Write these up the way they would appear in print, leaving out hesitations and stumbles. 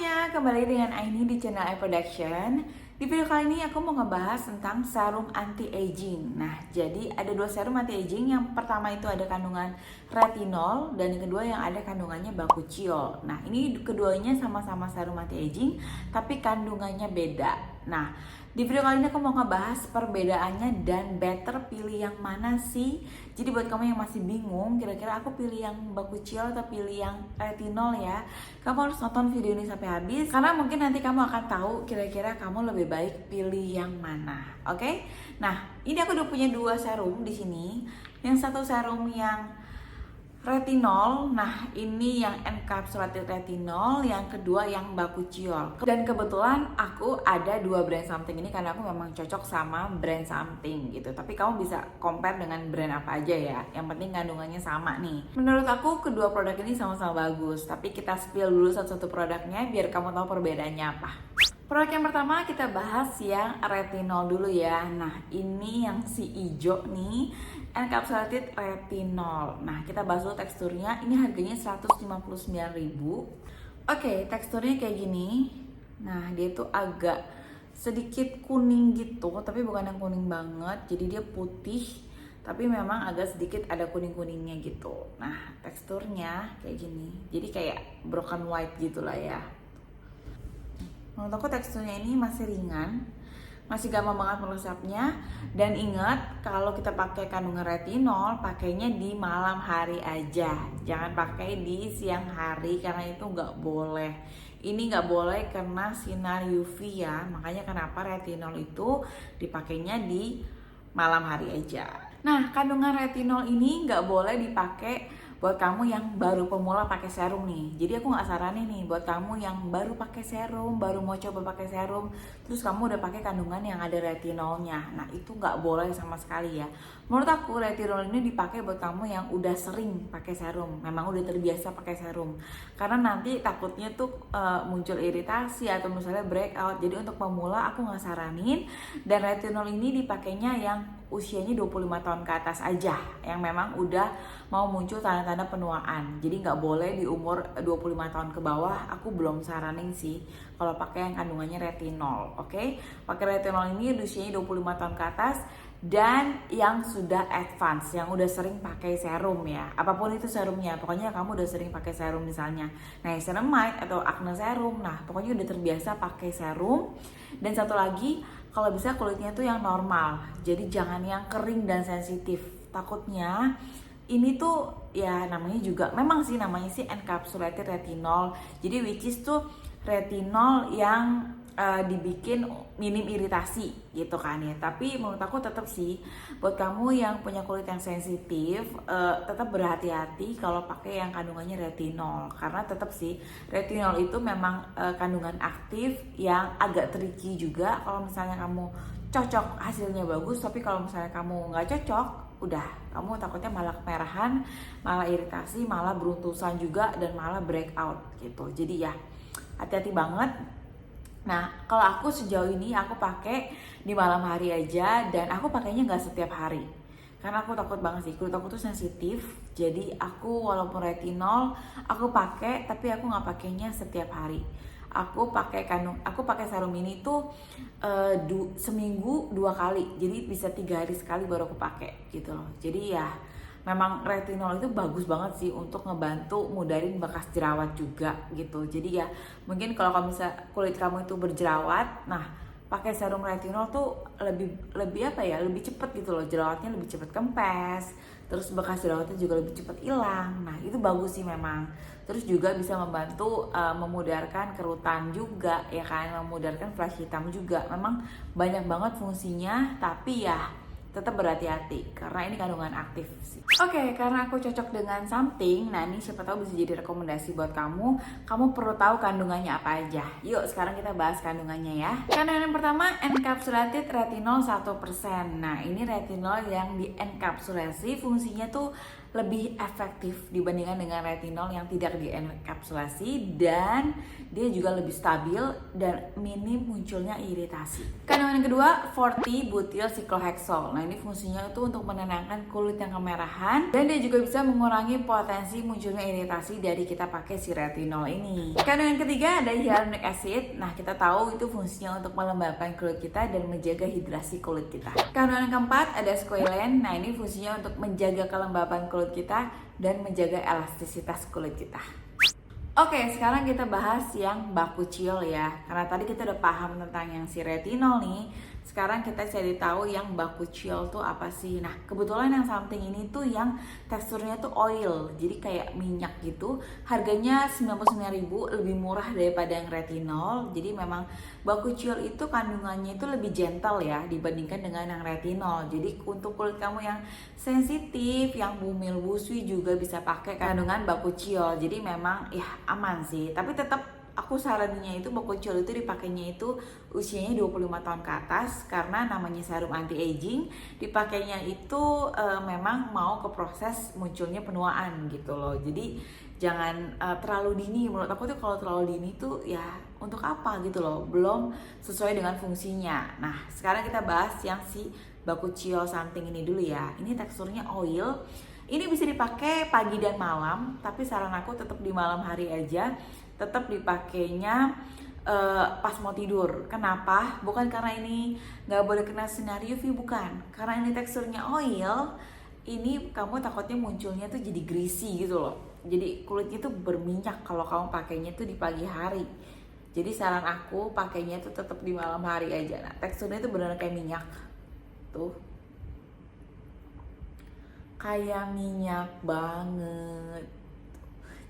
semuanya, kembali dengan Aini di channel iProduction. Di video kali ini aku mau ngebahas tentang serum anti-aging. Nah, jadi ada dua serum anti-aging. Yang pertama itu ada kandungan retinol dan yang kedua yang ada kandungannya bakuchiol. Nah, ini keduanya sama-sama serum anti-aging tapi kandungannya beda. Nah, di video kali ini aku mau ngebahas perbedaannya dan better pilih yang mana sih. Jadi buat kamu yang masih bingung, kira-kira aku pilih yang bakuchiol atau pilih yang retinol ya, kamu harus nonton video ini sampai habis karena mungkin nanti kamu akan tahu kira-kira kamu lebih baik pilih yang mana. Oke? Nah, ini aku udah punya dua serum di sini. Yang satu serum yang retinol, nah ini yang encapsulated retinol, yang kedua yang bakuchiol. Dan kebetulan aku ada dua brand something ini karena aku memang cocok sama brand something gitu. Tapi kamu bisa compare dengan brand apa aja ya, yang penting kandungannya sama nih. Menurut aku kedua produk ini sama-sama bagus, tapi kita spill dulu satu-satu produknya biar kamu tahu perbedaannya apa. Produk yang pertama kita bahas yang retinol dulu ya. Nah ini yang si ijo nih, encapsulated retinol. Nah kita bahas dulu teksturnya. Ini harganya 159.000. Oke, teksturnya kayak gini. Nah dia tuh agak sedikit kuning gitu, tapi bukan yang kuning banget. Jadi dia putih, tapi memang agak sedikit ada kuning-kuningnya gitu. Nah teksturnya kayak gini. Jadi kayak broken white gitulah ya. Menurut aku teksturnya ini masih ringan, masih gampang banget meresapnya. Dan ingat kalau kita pakai kandungan retinol, pakainya di malam hari aja, jangan pakai di siang hari karena itu nggak boleh. Ini nggak boleh kena sinar UV ya, makanya kenapa retinol itu dipakainya di malam hari aja. Nah, kandungan retinol ini nggak boleh dipakai buat kamu yang baru pemula pakai serum nih. Jadi aku nggak saranin nih buat kamu yang baru pakai serum, baru mau coba pakai serum, terus kamu udah pakai kandungan yang ada retinolnya. Nah itu nggak boleh sama sekali ya. Menurut aku retinol ini dipakai buat kamu yang udah sering pakai serum, memang udah terbiasa pakai serum. Karena nanti takutnya tuh muncul iritasi atau misalnya breakout. Jadi untuk pemula aku nggak saranin. Dan retinol ini dipakainya yang usianya 25 tahun ke atas aja, yang memang udah mau muncul tanda-tanda penuaan. Jadi nggak boleh di umur 25 tahun ke bawah, aku belum saranin sih kalau pakai yang kandungannya retinol. Oke? Pakai retinol ini usianya 25 tahun ke atas dan yang sudah advance, yang udah sering pakai serum ya. Apapun itu serumnya, pokoknya kamu udah sering pakai serum misalnya niacinamide atau acne serum. Nah, pokoknya udah terbiasa pakai serum. Dan satu lagi, kalau bisa kulitnya tuh yang normal, jadi jangan yang kering dan sensitif. Takutnya ini tuh ya namanya juga, memang sih namanya sih encapsulated retinol. Jadi which is tuh retinol yang dibikin minim iritasi gitu kan ya. Tapi menurut aku tetap sih buat kamu yang punya kulit yang sensitif, tetap berhati-hati kalau pakai yang kandungannya retinol. Karena tetap sih retinol itu memang kandungan aktif yang agak tricky juga. Kalau misalnya kamu cocok hasilnya bagus, tapi kalau misalnya kamu nggak cocok, udah kamu takutnya malah kemerahan, malah iritasi, malah beruntusan juga, dan malah breakout gitu. Jadi ya hati-hati banget. Nah, kalau aku sejauh ini aku pakai di malam hari aja, dan aku pakainya nggak setiap hari karena aku takut banget sih, kulit aku tuh sensitif. Jadi aku walaupun retinol aku pakai, tapi aku nggak pakainya setiap hari. Aku pakai serum ini tuh seminggu 2 kali, jadi bisa 3 hari sekali baru aku pakai gitu loh. Jadi ya memang retinol itu bagus banget sih untuk ngebantu mudahin bekas jerawat juga gitu. Jadi ya mungkin kalau kamu bisa kulit kamu itu berjerawat, nah pakai serum retinol tuh lebih apa ya, lebih cepet gitu loh, jerawatnya lebih cepet kempes, terus bekas jerawatnya juga lebih cepet hilang. Nah itu bagus sih memang. Terus juga bisa membantu memudarkan kerutan juga ya kan, memudarkan flash hitam juga. Memang banyak banget fungsinya, tapi ya tetap berhati-hati karena ini kandungan aktif sih. Oke, karena aku cocok dengan something, nah ini siapa tahu bisa jadi rekomendasi buat kamu. Kamu perlu tahu kandungannya apa aja. Yuk sekarang kita bahas kandungannya ya. Kandungan yang pertama, encapsulated retinol 1%. Nah ini retinol yang di encapsulasi, fungsinya tuh lebih efektif dibandingkan dengan retinol yang tidak dienkapsulasi, dan dia juga lebih stabil dan minim munculnya iritasi. Kandungan yang kedua, 40 butyl siklohexol. Nah, ini fungsinya itu untuk menenangkan kulit yang kemerahan, dan dia juga bisa mengurangi potensi munculnya iritasi dari kita pakai si retinol ini. Kandungan ketiga ada hyaluronic acid. Nah, kita tahu itu fungsinya untuk melembabkan kulit kita dan menjaga hidrasi kulit kita. Kandungan yang keempat ada squalane. Nah, ini fungsinya untuk menjaga kelembaban kulit kita dan menjaga elastisitas kulit kita. Oke, sekarang kita bahas yang bakuchiol ya. Karena tadi kita udah paham tentang yang si retinol nih. Sekarang kita cari tahu yang bakuchiol tuh apa sih. Nah, kebetulan yang samping ini tuh yang teksturnya tuh oil, jadi kayak minyak gitu. Harganya 99.000, lebih murah daripada yang retinol. Jadi memang bakuchiol itu kandungannya itu lebih gentle ya dibandingkan dengan yang retinol. Jadi untuk kulit kamu yang sensitif, yang bumil busui juga bisa pakai kandungan bakuchiol. Jadi memang ya aman sih. Tapi tetap aku saraninnya itu bakuchiol itu dipakainya itu usianya 25 tahun ke atas, karena namanya serum anti aging. Dipakainya itu memang mau ke proses munculnya penuaan gitu loh. Jadi jangan terlalu dini. Menurut aku tuh kalau terlalu dini tuh ya untuk apa gitu loh, belum sesuai dengan fungsinya. Nah, sekarang kita bahas yang si bakuchiol samping ini dulu ya. Ini teksturnya oil. Ini bisa dipakai pagi dan malam, tapi saran aku tetap di malam hari aja. Tetap dipakainya pas mau tidur. Kenapa? Bukan karena ini nggak boleh kena sinar UV, bukan. Karena ini teksturnya oil, ini kamu takutnya munculnya tuh jadi greasy gitu loh. Jadi kulitnya tuh berminyak kalau kamu pakainya tuh di pagi hari. Jadi saran aku pakainya tuh tetap di malam hari aja. Nah, teksturnya tuh benar kayak minyak. Tuh. Kayak minyak banget.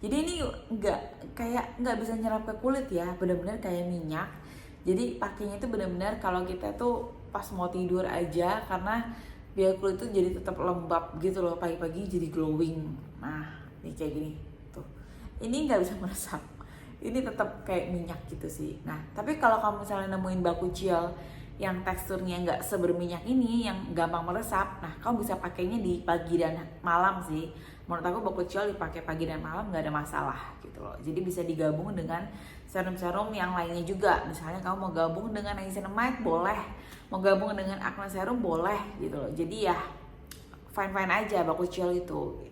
Jadi ini nggak bisa nyerap ke kulit ya, benar-benar kayak minyak. Jadi pakainya itu benar-benar kalau kita tuh pas mau tidur aja, karena biar kulit tuh jadi tetap lembab gitu loh, pagi-pagi jadi glowing. Nah, ini kayak gini tuh. Ini nggak bisa meresap. Ini tetap kayak minyak gitu sih. Nah, tapi kalau kamu misalnya nemuin bakuchiol yang teksturnya nggak seberminyak ini, yang gampang meresap, nah kamu bisa pakainya di pagi dan malam sih. Menurut aku bakuchiol dipakai pagi dan malam nggak ada masalah gitu loh. Jadi bisa digabung dengan serum-serum yang lainnya juga. Misalnya kamu mau gabung dengan niacinamide boleh, mau gabung dengan acne serum boleh gitu loh. Jadi ya fine-fine aja bakuchiol itu.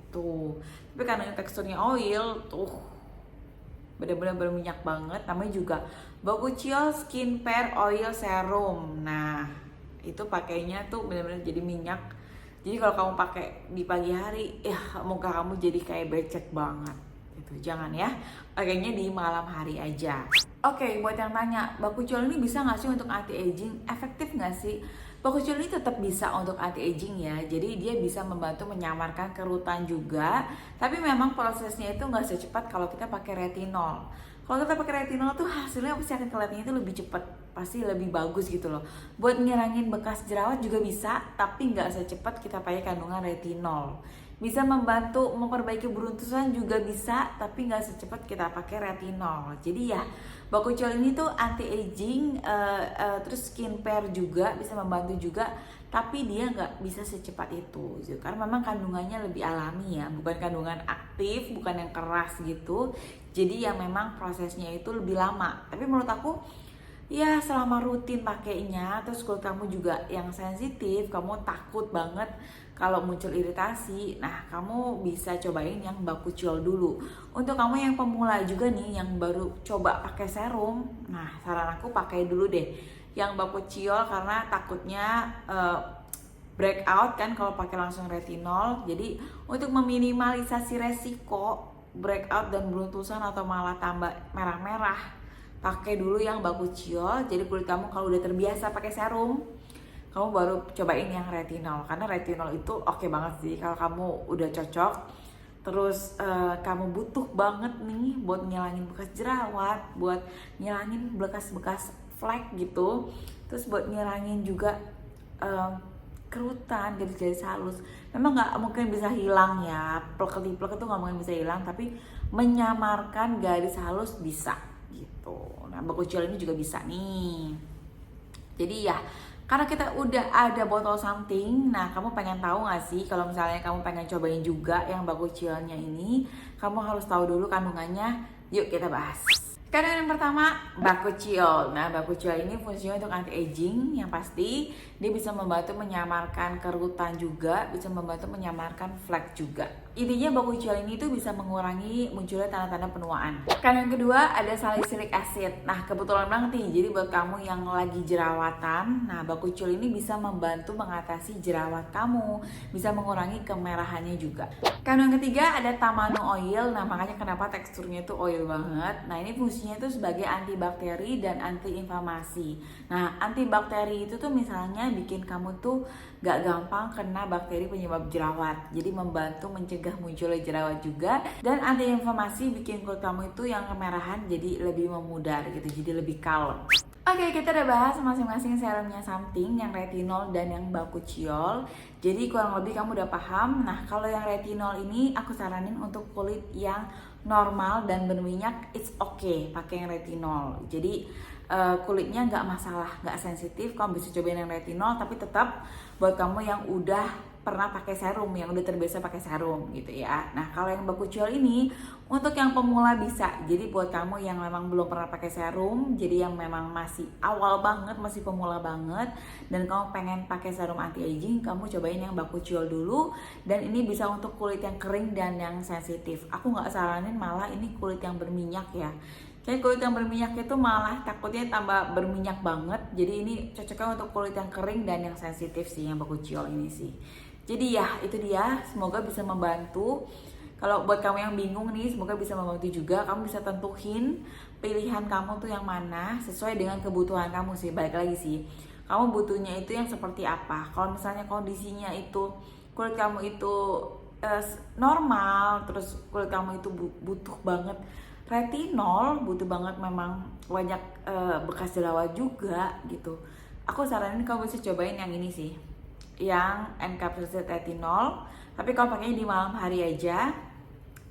Tapi karena teksturnya oil tuh benar-benar berminyak banget, namanya juga bakuchiol skin pair oil serum. Nah, itu pakainya tuh benar-benar jadi minyak. Jadi kalau kamu pakai di pagi hari, ya muka kamu jadi kayak becek banget gitu. Jangan ya, pakainya di malam hari aja. Oke, buat yang tanya, bakuchiol ini bisa nggak sih untuk anti aging? Efektif nggak sih? Bakuchiol ini tetap bisa untuk anti aging ya. Jadi dia bisa membantu menyamarkan kerutan juga. Tapi memang prosesnya itu nggak secepat kalau kita pakai retinol. Kalau kita pakai retinol tuh hasilnya pasti akan kelihatannya itu lebih cepat, pasti lebih bagus gitu loh. Buat ngilangin bekas jerawat juga bisa, tapi nggak secepat kita pakai kandungan retinol. Bisa membantu memperbaiki beruntusan juga bisa, tapi nggak secepat kita pakai retinol. Jadi ya bakuchiol ini tuh anti aging, terus skin pair juga bisa membantu juga, tapi dia nggak bisa secepat itu gitu. Karena memang kandungannya lebih alami ya, bukan kandungan aktif, bukan yang keras gitu. Jadi ya memang prosesnya itu lebih lama. Tapi menurut aku ya selama rutin pakainya, terus kulit kamu juga yang sensitif, kamu takut banget kalau muncul iritasi, nah kamu bisa cobain yang bakuchiol dulu. Untuk kamu yang pemula juga nih, yang baru coba pakai serum, nah saran aku pakai dulu deh yang bakuchiol, karena takutnya breakout kan kalau pakai langsung retinol. Jadi untuk meminimalisasi resiko breakout dan beruntusan atau malah tambah merah-merah, pakai dulu yang bakuchiol. Jadi kulit kamu kalau udah terbiasa pakai serum, kamu baru cobain yang retinol. Karena retinol itu oke banget sih kalau kamu udah cocok. Terus kamu butuh banget nih buat ngilangin bekas jerawat, buat ngilangin bekas-bekas flek gitu. Terus buat ngilangin juga kerutan, garis-garis halus. Memang nggak mungkin bisa hilang ya, plek-plek itu nggak mungkin bisa hilang, tapi menyamarkan garis halus bisa gitu. Nah bakuchiol ini juga bisa nih. Jadi ya Karena kita udah ada botol something, nah kamu pengen tahu gak sih kalau misalnya kamu pengen cobain juga yang bakuchiolnya ini, kamu harus tahu dulu kandungannya. Yuk kita bahas. Kandungan yang pertama, bakuchiol. Nah, bakuchiol ini fungsinya untuk anti-aging yang pasti. Dia bisa membantu menyamarkan kerutan juga, bisa membantu menyamarkan flek juga. Intinya bakuchiol ini tuh bisa mengurangi munculnya tanda-tanda penuaan. Kandungan kedua ada salicylic acid. Nah, kebetulan banget nih, jadi buat kamu yang lagi jerawatan, nah bakuchiol ini bisa membantu mengatasi jerawat kamu, bisa mengurangi kemerahannya juga. Kandungan ketiga ada tamanu oil. Nah, makanya kenapa teksturnya tuh oil banget. Nah, ini fungsinya itu sebagai antibakteri dan antiinflamasi. Nah, antibakteri itu tuh misalnya bikin kamu tuh gak gampang kena bakteri penyebab jerawat. Jadi membantu mencegah munculnya jerawat juga. Dan antiinflamasi bikin kulit kamu itu yang kemerahan jadi lebih memudar gitu, jadi lebih kalem. Oke, kita udah bahas masing-masing serumnya something, yang retinol dan yang bakuchiol. Jadi kurang lebih kamu udah paham. Nah, kalau yang retinol ini aku saranin untuk kulit yang normal dan berminyak, it's okay pakai yang retinol. Jadi kulitnya nggak masalah, nggak sensitif, kamu bisa cobain yang retinol. Tapi tetap buat kamu yang udah pernah pakai serum, yang udah terbiasa pakai serum gitu ya. Nah, kalau yang bakuchiol ini untuk yang pemula bisa. Jadi buat kamu yang memang belum pernah pakai serum, jadi yang memang masih awal banget, masih pemula banget, dan kamu pengen pakai serum anti aging, kamu cobain yang bakuchiol dulu. Dan ini bisa untuk kulit yang kering dan yang sensitif. Aku nggak saranin malah ini kulit yang berminyak ya. Kayak kulit yang berminyak itu malah takutnya tambah berminyak banget. Jadi ini cocoknya untuk kulit yang kering dan yang sensitif sih, yang bakuchiol ini sih. Jadi ya itu dia, semoga bisa membantu. Kalau buat kamu yang bingung nih, semoga bisa membantu juga. Kamu bisa tentuin pilihan kamu tuh yang mana sesuai dengan kebutuhan kamu sih. Balik lagi sih, kamu butuhnya itu yang seperti apa. Kalau misalnya kondisinya itu kulit kamu itu normal, terus kulit kamu itu butuh banget retinol, butuh banget memang banyak bekas jerawat juga gitu, aku saranin kamu bisa cobain yang ini sih, yang encapsulated retinol. Tapi kalau pakainya di malam hari aja,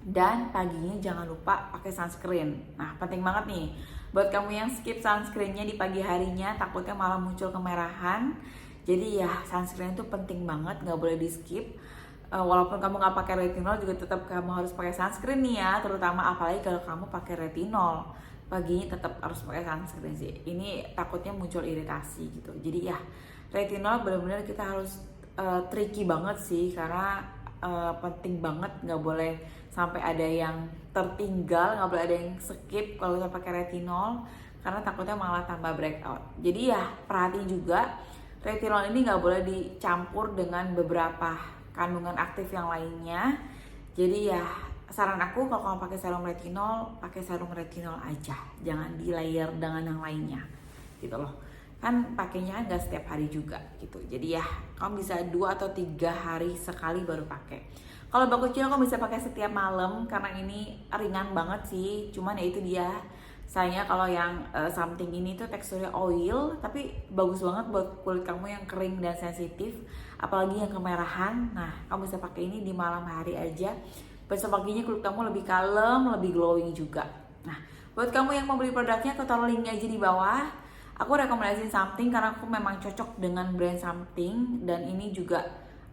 dan paginya jangan lupa pakai sunscreen. Nah, penting banget nih buat kamu yang skip sunscreennya di pagi harinya, takutnya malah muncul kemerahan. Jadi ya sunscreen itu penting banget, nggak boleh di skip. Walaupun kamu nggak pakai retinol juga tetap kamu harus pakai sunscreen nih ya, terutama apalagi kalau kamu pakai retinol, paginya tetap harus pakai sunscreen sih. Ini takutnya muncul iritasi gitu. Jadi ya retinol benar-benar kita harus tricky banget sih, karena penting banget, nggak boleh sampai ada yang tertinggal, nggak boleh ada yang skip kalau kita pakai retinol, karena takutnya malah tambah breakout. Jadi ya perhatiin juga retinol ini nggak boleh dicampur dengan beberapa kandungan aktif yang lainnya. Jadi ya saran aku kalau kamu pakai serum retinol aja, jangan di layer dengan yang lainnya gitu loh. Kan pakainya kan gak setiap hari juga gitu. Jadi ya kamu bisa 2 atau 3 hari sekali baru pakai. Kalau bakuchiol kamu bisa pakai setiap malam karena ini ringan banget sih. Cuman ya itu dia, sayangnya kalau yang something ini tuh teksturnya oil, tapi bagus banget buat kulit kamu yang kering dan sensitif, apalagi yang kemerahan. Nah, kamu bisa pakai ini di malam hari aja. Besok paginya kulit kamu lebih kalem, lebih glowing juga. Nah, buat kamu yang mau beli produknya, aku taruh linknya aja di bawah. Aku rekomendasiin something karena aku memang cocok dengan brand something, dan ini juga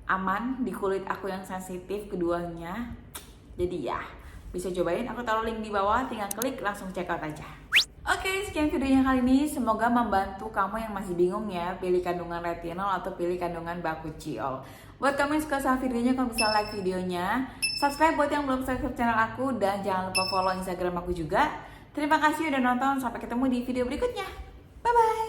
aman di kulit aku yang sensitif keduanya. Jadi ya bisa cobain, aku taruh link di bawah, tinggal klik langsung check out aja. Oke, sekian videonya kali ini, semoga membantu kamu yang masih bingung ya pilih kandungan retinol atau pilih kandungan bakuchiol. Buat kamu yang suka sama videonya, kamu bisa like videonya, subscribe buat yang belum subscribe channel aku, dan jangan lupa follow Instagram aku juga. Terima kasih udah nonton, sampai ketemu di video berikutnya. Bye bye.